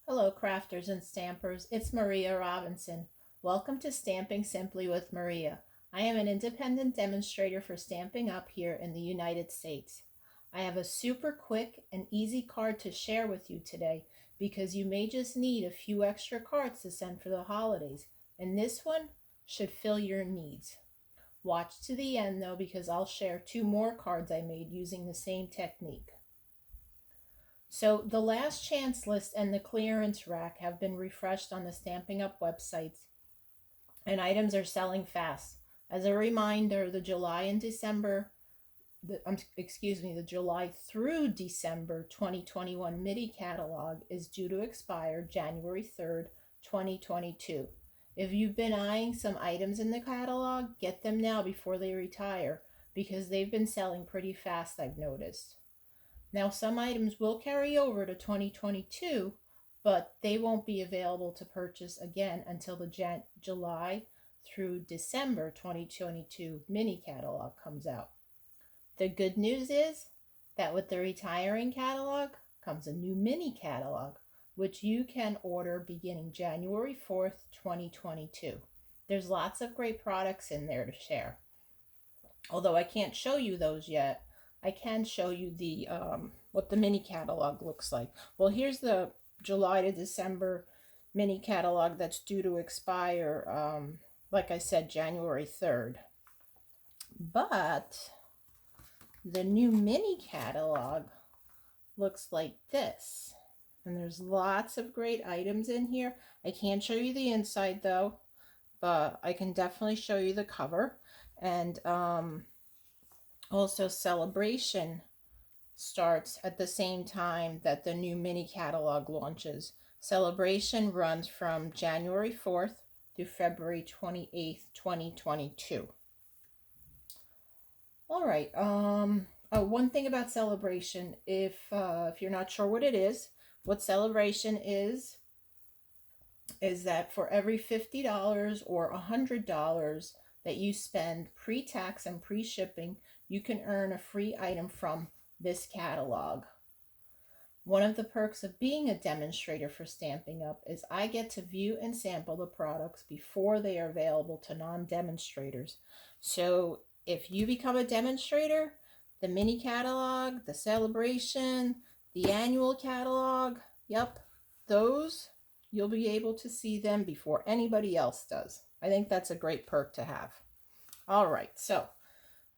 Hello, crafters and stampers. It's Maria Robinson. Welcome to Stamping Simply with Maria. I am an independent demonstrator for Stampin' Up! Here in the United States. I have a super quick and easy card to share with you today because you may just need a few extra cards to send for the holidays, and this one should fill your needs. Watch to the end though, because I'll share two more cards I made using the same technique. So the last chance list and the clearance rack have been refreshed on the Stampin' Up! Websites, and items are selling fast. As a reminder, the July and December, the July through December 2021 MIDI catalog is due to expire January 3rd, 2022. If you've been eyeing some items in the catalog, get them now before they retire because they've been selling pretty fast, I've noticed. Now, some items will carry over to 2022, but they won't be available to purchase again until the July through December 2022 mini catalog comes out. The good news is that with the retiring catalog comes a new mini catalog, which you can order beginning January 4th, 2022. There's lots of great products in there to share. Although I can't show you those yet, I can show you the what the mini catalog looks like. Well, here's the July to December mini catalog that's due to expire, like I said, January 3rd. But the new mini catalog looks like this. And there's lots of great items in here. I can't show you the inside though, but I can definitely show you the cover. And also, Celebration starts at the same time that the new mini catalog launches. Celebration runs from January 4th through February 28th, 2022. All right. One thing about Celebration, if you're not sure what it is, what Celebration is that for every $50 or $100 that you spend pre-tax and pre-shipping, you can earn a free item from this catalog. One of the perks of being a demonstrator for Stampin' Up! Is I get to view and sample the products before they are available to non-demonstrators. So if you become a demonstrator, the mini catalog, the celebration, the annual catalog, yep, those you'll be able to see them before anybody else does. I think that's a great perk to have. All right, so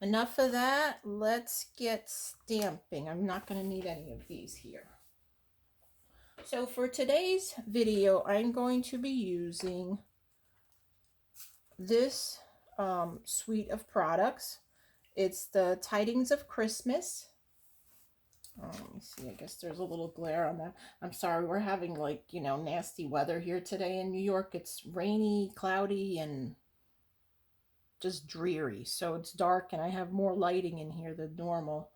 enough of that. Let's get stamping. I'm not going to need any of these here. So for today's video, I'm going to be using this suite of products. It's the Tidings of Christmas. Let me see, I guess there's a little glare on that. I'm sorry, we're having nasty weather here today in New York. It's rainy, cloudy, and just dreary. So it's dark and I have more lighting in here than normal.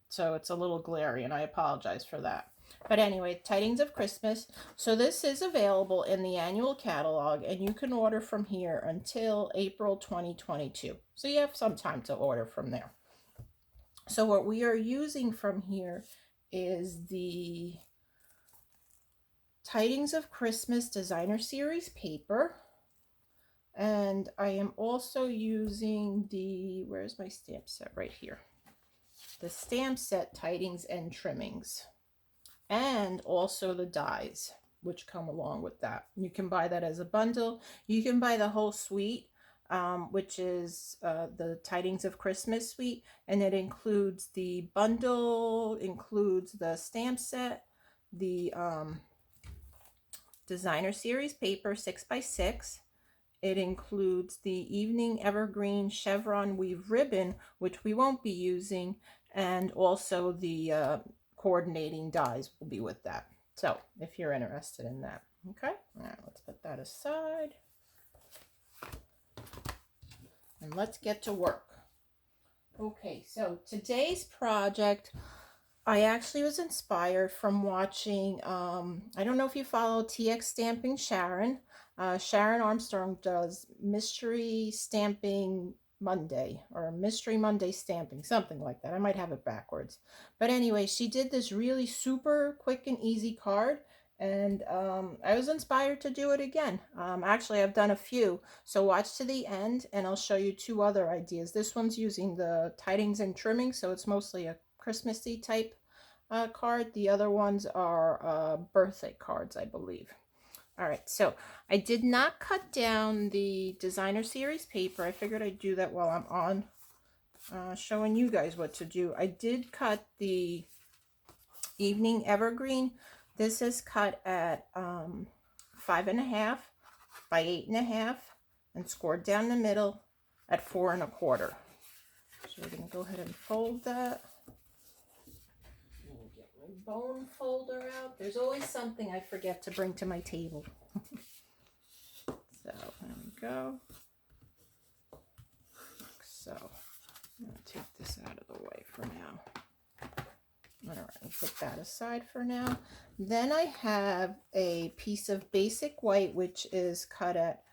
So it's a little glary and I apologize for that. But anyway, Tidings of Christmas. So this is available in the annual catalog and you can order from here until April 2022. So you have some time to order from there. So what we are using from here is the Tidings of Christmas Designer Series paper. And I am also using the, where's my stamp set? Right here. The stamp set Tidings and Trimmings. And also the dies, which come along with that. You can buy that as a bundle. You can buy the whole suite, which is the Tidings of Christmas suite, and it includes the bundle, includes the stamp set, the Designer Series paper 6x6. It includes the Evening Evergreen Chevron Weave Ribbon, which we won't be using, and also the coordinating dies will be with that. So if you're interested in that. Okay, all right, let's put that aside. And let's get to work. Okay, so today's project, I actually was inspired from watching, I don't know if you follow TX Stampin Sharon. Sharon Armstrong does Mystery Stampin Monday or Mystery Monday Stamping, something like that. I might have it backwards. But anyway, she did this really super quick and easy card. and I was inspired to do it again. Actually, I've done a few, so watch to the end and I'll show you two other ideas. This one's using the tidings and trimming, so it's mostly a Christmassy type card. The other ones are birthday cards, I believe. All right, so I did not cut down the designer series paper. I figured I'd do that while I'm on showing you guys what to do. I did cut the evening evergreen. This is cut at 5.5 by 8.5 and scored down the middle at 4.25. So we're going to go ahead and fold that. Get my bone folder out. There's always something I forget to bring to my table. So there we go. So I'm going to take this out of the way for now. All right, I'll put that aside for now. Then I have a piece of basic white, which is cut at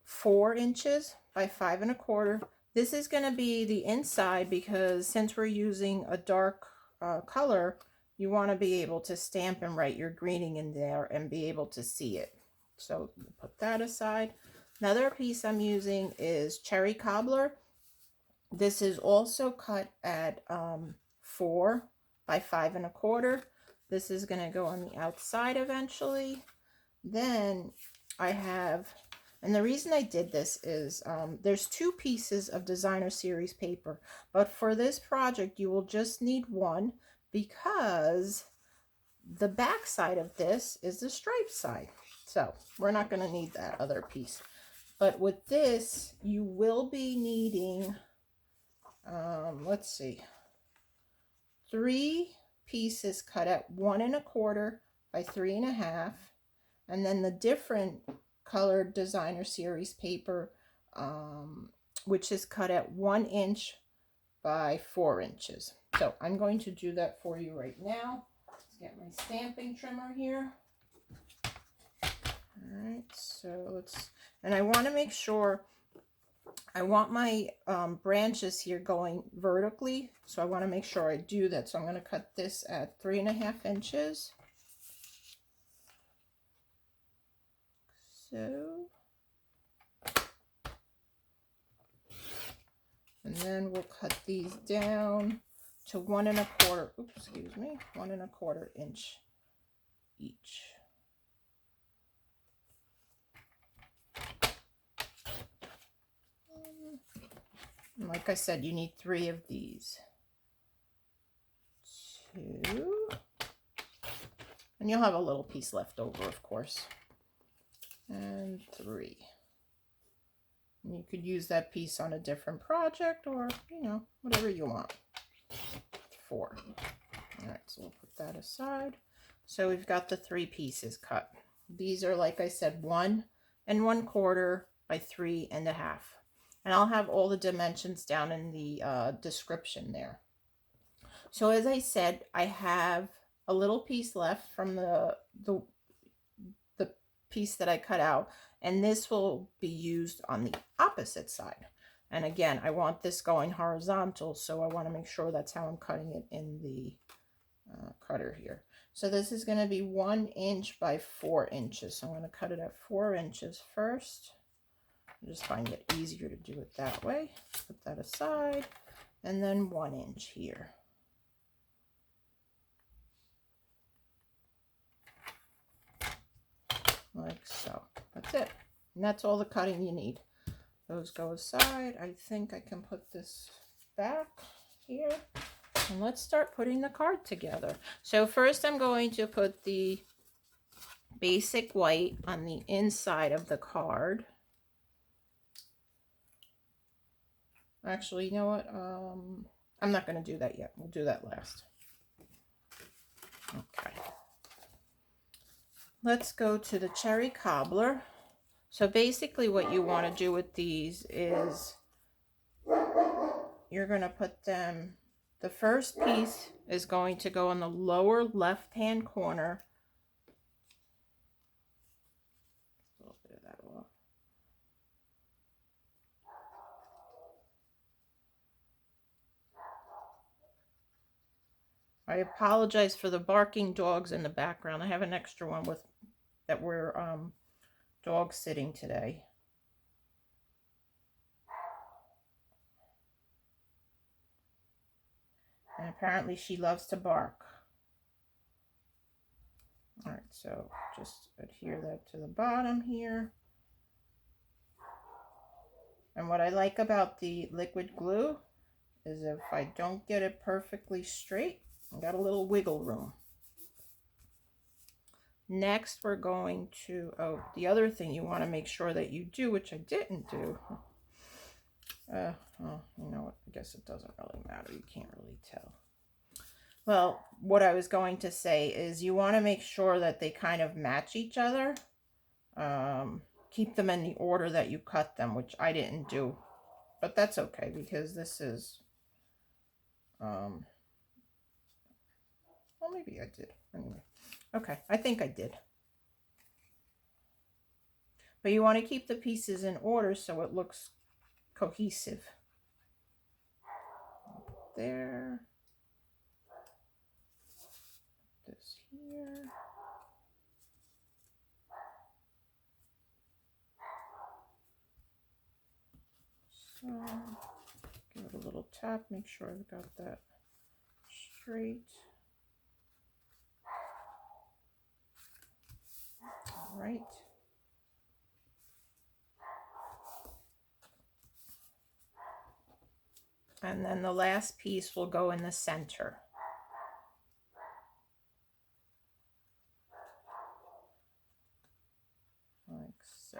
4 inches by 5.25. This is going to be the inside because since we're using a dark color, you want to be able to stamp and write your greeting in there and be able to see it. So we'll put that aside. Another piece I'm using is cherry cobbler. This is also cut at 4 by 5.25. This is going to go on the outside eventually. Then I have, and the reason I did this is there's 2 pieces of designer series paper, but for this project you will just need one because the back side of this is the striped side. So we're not going to need that other piece. But with this, you will be needing, let's see, 3 pieces cut at 1.25 by 3.5, and then the different colored designer series paper, which is cut at 1 inch by 4 inches. So I'm going to do that for you right now. Let's get my stamping trimmer here. All right, so let's, and I want to make sure, I want my branches here going vertically, so I want to make sure I do that. So I'm going to cut this at 3.5 inches. So, and then we'll cut these down to 1.25, oops, excuse me, 1.25 inch each. And like I said, you need 3 of these. 2. And you'll have a little piece left over, of course. And 3. And you could use that piece on a different project or, you know, whatever you want. 4. All right, so we'll put that aside. So we've got the 3 pieces cut. These are, like I said, 1.25 by 3.5. And I'll have all the dimensions down in the description there. So as I said, I have a little piece left from the piece that I cut out, and this will be used on the opposite side. And again, I want this going horizontal, so I want to make sure that's how I'm cutting it in the cutter here. So this is going to be 1 inch by 4 inches. So I'm going to cut it at 4 inches first. I just find it easier to do it that way. Put that aside, and then 1 inch here. Like so. That's it. And that's all the cutting you need. Those go aside. I think I can put this back here. And let's start putting the card together. So first I'm going to put the basic white on the inside of the card. Actually, you know what? I'm not going to do that yet. We'll do that last. Okay. Let's go to the cherry cobbler. So basically what you want to do with these is you're going to put them, the first piece is going to go in the lower left hand corner. A little bit of that off. I apologize for the barking dogs in the background. I have an extra one with that we're dog sitting today. And apparently she loves to bark. All right, so just adhere that to the bottom here. And what I like about the liquid glue is if I don't get it perfectly straight, I got a little wiggle room. Next, we're going to, the other thing you want to make sure that you do, which I didn't do. Oh, you know what? I guess it doesn't really matter. You can't really tell. Well, what I was going to say is you want to make sure that they kind of match each other. Keep them in the order that you cut them, which I didn't do. But that's okay because this is, well, maybe I did. Anyway, okay, I think I did. But you want to keep the pieces in order so it looks cohesive. There. This here. So, give it a little tap, make sure I've got that straight. All right. And then the last piece will go in the center. Like so.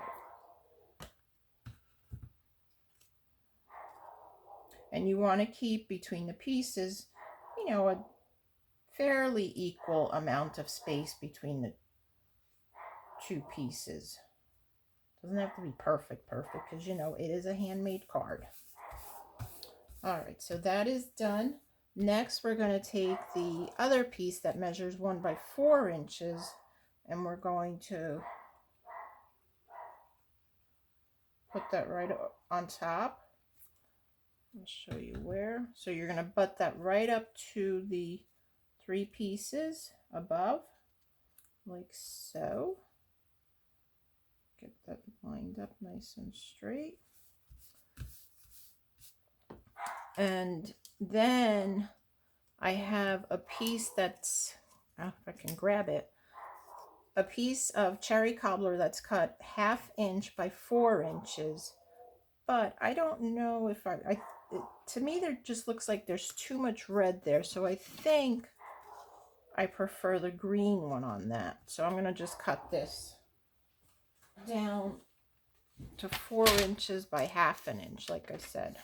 And you want to keep between the pieces, you know, a fairly equal amount of space between the two pieces. Doesn't have to be perfect because, you know, it is a handmade card. All right, so that is done. Next, we're going to take the other piece that measures 1 by 4 inches, and we're going to put that right on top. I'll show you where. So you're going to butt that right up to the 3 pieces above, like so. Get that lined up nice and straight. And then I have a piece that's, if I can grab it, a piece of cherry cobbler that's cut 1/2 inch by 4 inches. But I don't know if to me there just looks like there's too much red there. So I think I prefer the green one on that. So I'm going to just cut this down to 4 inches by 1/2 inch, like I said.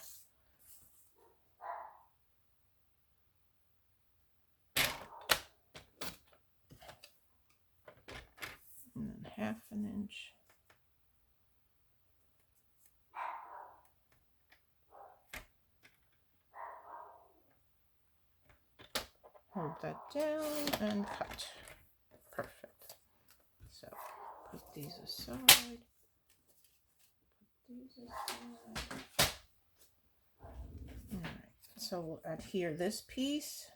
And then 1/2 inch. Hold that down and cut. Perfect. So put these aside. Put these aside. All right. So we'll adhere this piece.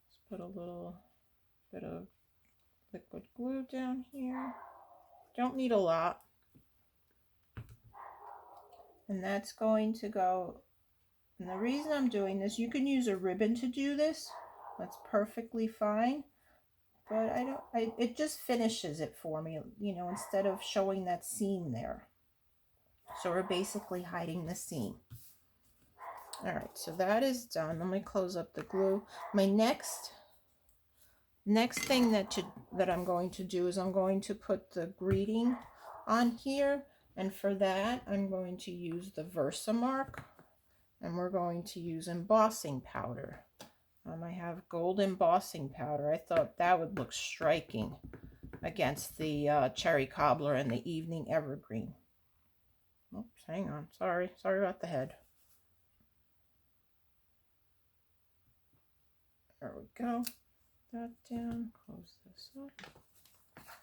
Let's put a little bit of liquid glue down here. Don't need a lot. And that's going to go, and the reason I'm doing this, you can use a ribbon to do this. That's perfectly fine. But it just finishes it for me, you know, instead of showing that seam there. So we're basically hiding the seam. All right, so that is done. Let me close up the glue. My next thing that I'm going to do is I'm going to put the greeting on here, and for that I'm going to use the Versamark, and we're going to use embossing powder. I have gold embossing powder. I thought that would look striking against the cherry cobbler and the evening evergreen. Oops, hang on. Sorry about the head. There we go. That down. Close this up.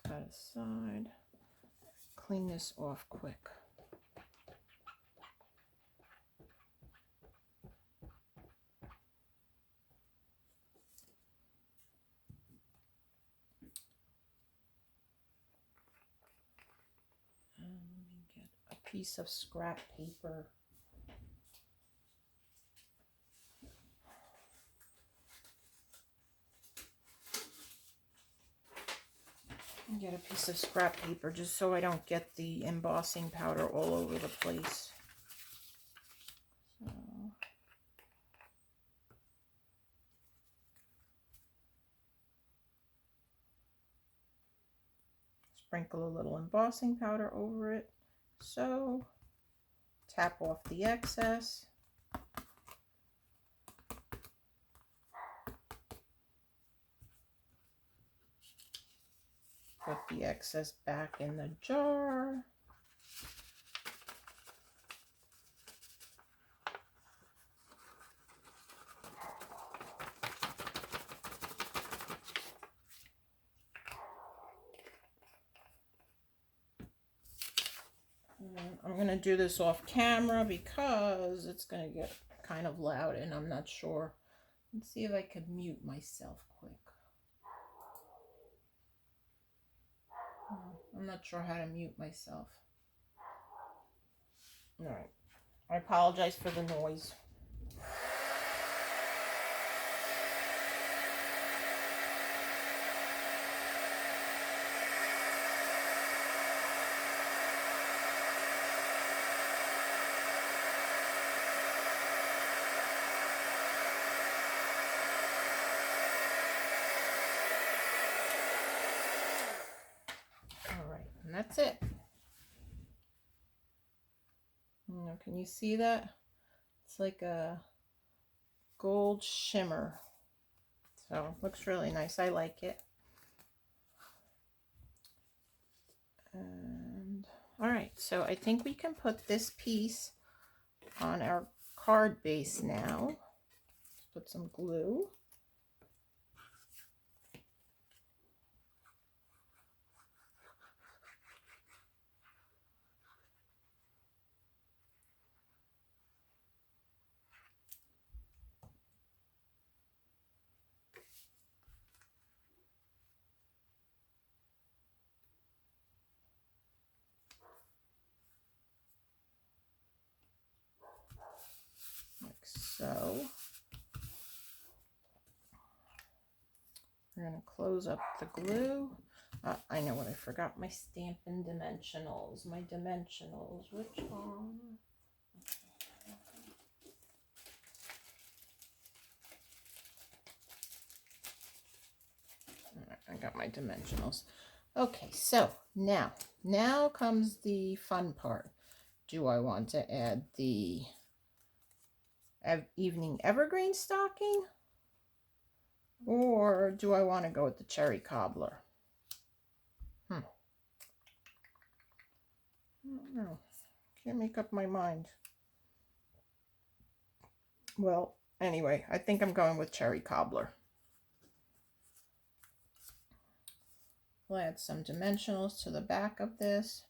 That aside. Clean this off quick. piece of scrap paper. Get a piece of scrap paper just so I don't get the embossing powder all over the place. So, sprinkle a little embossing powder over it. So, tap off the excess. Put the excess back in the jar. And I'm going to do this off camera because it's going to get kind of loud and I'm not sure. Let's see if I could mute myself quick. I'm not sure how to mute myself. All right. I apologize for the noise. All right, and that's it. Now, can you see that? It's like a gold shimmer. So it looks really nice. I like it. And all right, so I think we can put this piece on our card base now. Let's put some glue. Like so. We're going to close up the glue. I know what I forgot. My Stampin' Dimensionals. My dimensionals. Which one? I got my dimensionals. Okay, so now comes the fun part. Do I want to add the evening evergreen stocking? Or do I want to go with the cherry cobbler? I don't know. Can't make up my mind. Well, anyway, I think I'm going with cherry cobbler. We'll add some dimensionals to the back of this.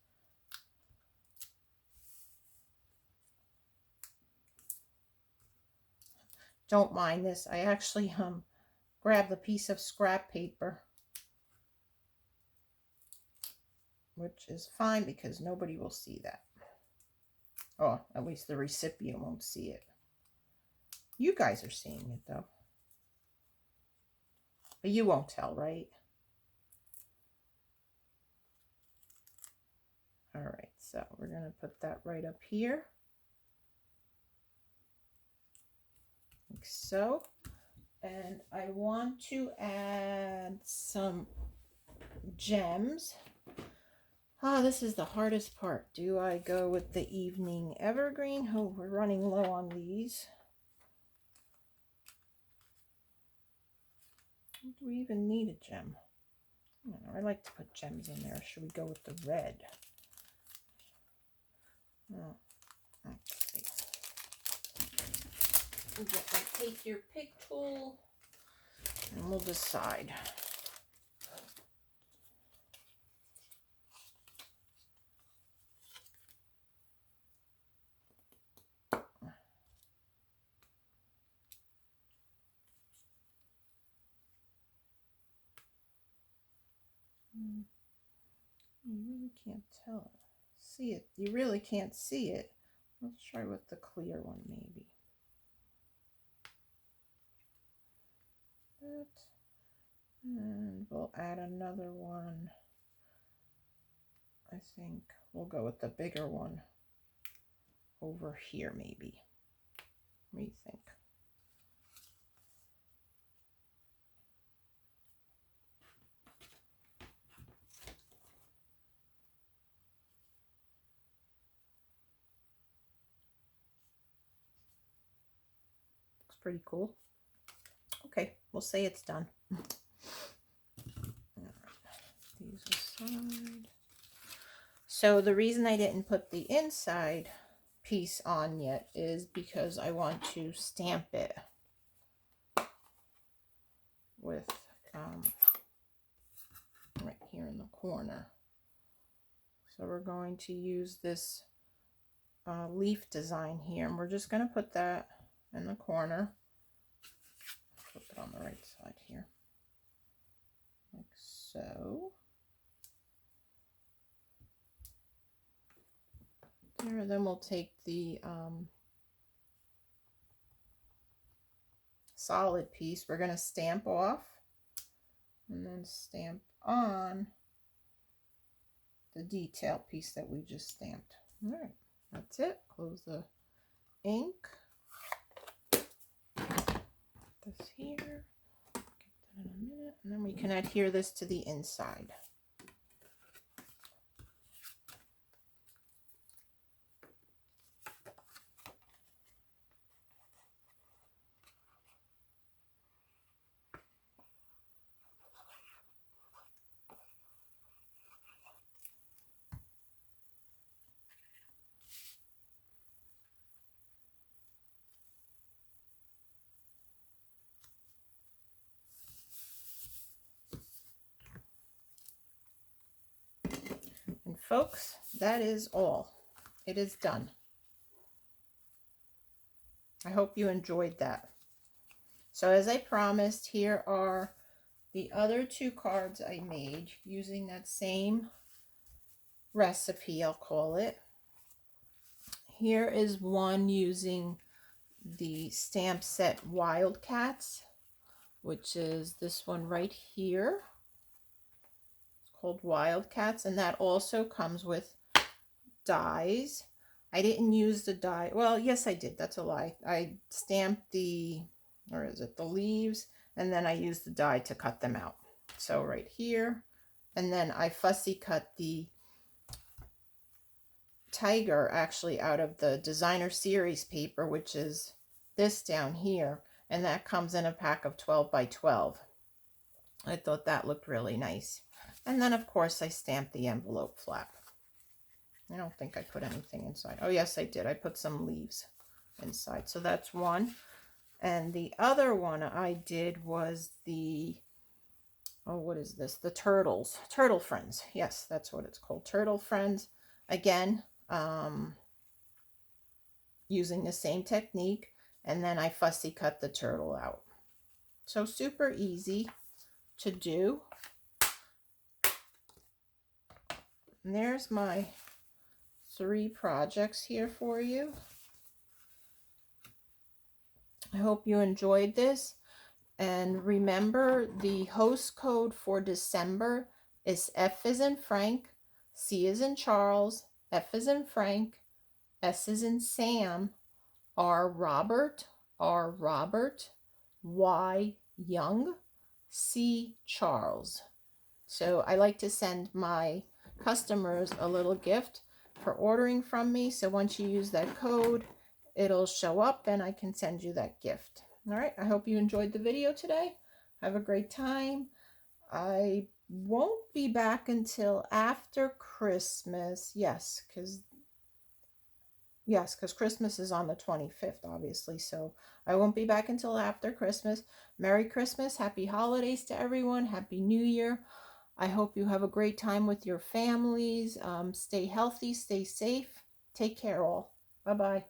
Don't mind this. I actually grabbed a piece of scrap paper, which is fine because nobody will see that. Oh, at least the recipient won't see it. You guys are seeing it though. But you won't tell, right? All right, so we're going to put that right up here. Like so. And I want to add some gems. This is the hardest part. Do I go with the evening evergreen? Oh, we're running low on these. Do we even need a gem? I don't know. I like to put gems in there. Should we go with the red? Oh, let's see. We'll get my take your pick tool and we'll decide. You really can't tell. see it. You really can't see it. Let's try with the clear one maybe. That. And we'll add another one. I think we'll go with the bigger one over here maybe. What do you think? Looks pretty cool. Okay, we'll say it's done. These aside. So the reason I didn't put the inside piece on yet is because I want to stamp it with right here in the corner. So we're going to use this leaf design here, and we're just going to put that in the corner. Flip it on the right side here, like so. There, then we'll take the solid piece. We're going to stamp off and then stamp on the detail piece that we just stamped. All right, that's it. Close the ink. This here. Get that in a minute, and then we can adhere this to the inside. And folks, that is all. It is done. I hope you enjoyed that. So as I promised, here are the other two cards I made using that same recipe, I'll call it. Here is one using the stamp set Wildcats, which is this one right here. Called Wildcats, and that also comes with dies. I didn't use the die. Well, yes, I did. That's a lie. I stamped the, or is it the leaves, and then I used the die to cut them out. So right here, and then I fussy cut the tiger actually out of the designer series paper, which is this down here, and that comes in a pack of 12 by 12. I thought that looked really nice. And then, of course, I stamped the envelope flap. I don't think I put anything inside. Oh, yes, I did. I put some leaves inside. So that's one. And the other one I did was the, oh, what is this? The turtles. Turtle Friends. Yes, that's what it's called. Turtle Friends. Again, using the same technique. And then I fussy cut the turtle out. So super easy to do. And there's my 3 projects here for you. I hope you enjoyed this. And remember, the host code for December is F as in Frank, C as in Charles, F as in Frank, S as in Sam, R Robert, Y Young, C Charles. So I like to send my customers a little gift for ordering from me. So once you use that code, it'll show up and I can send you that gift. All right, I hope you enjoyed the video today. Have a great time. I won't be back until after Christmas. Yes, because Christmas is on the 25th, obviously. So I won't be back until after Christmas. Merry Christmas. Happy holidays to everyone. Happy New Year. I hope you have a great time with your families. Stay healthy, stay safe. Take care all. Bye-bye.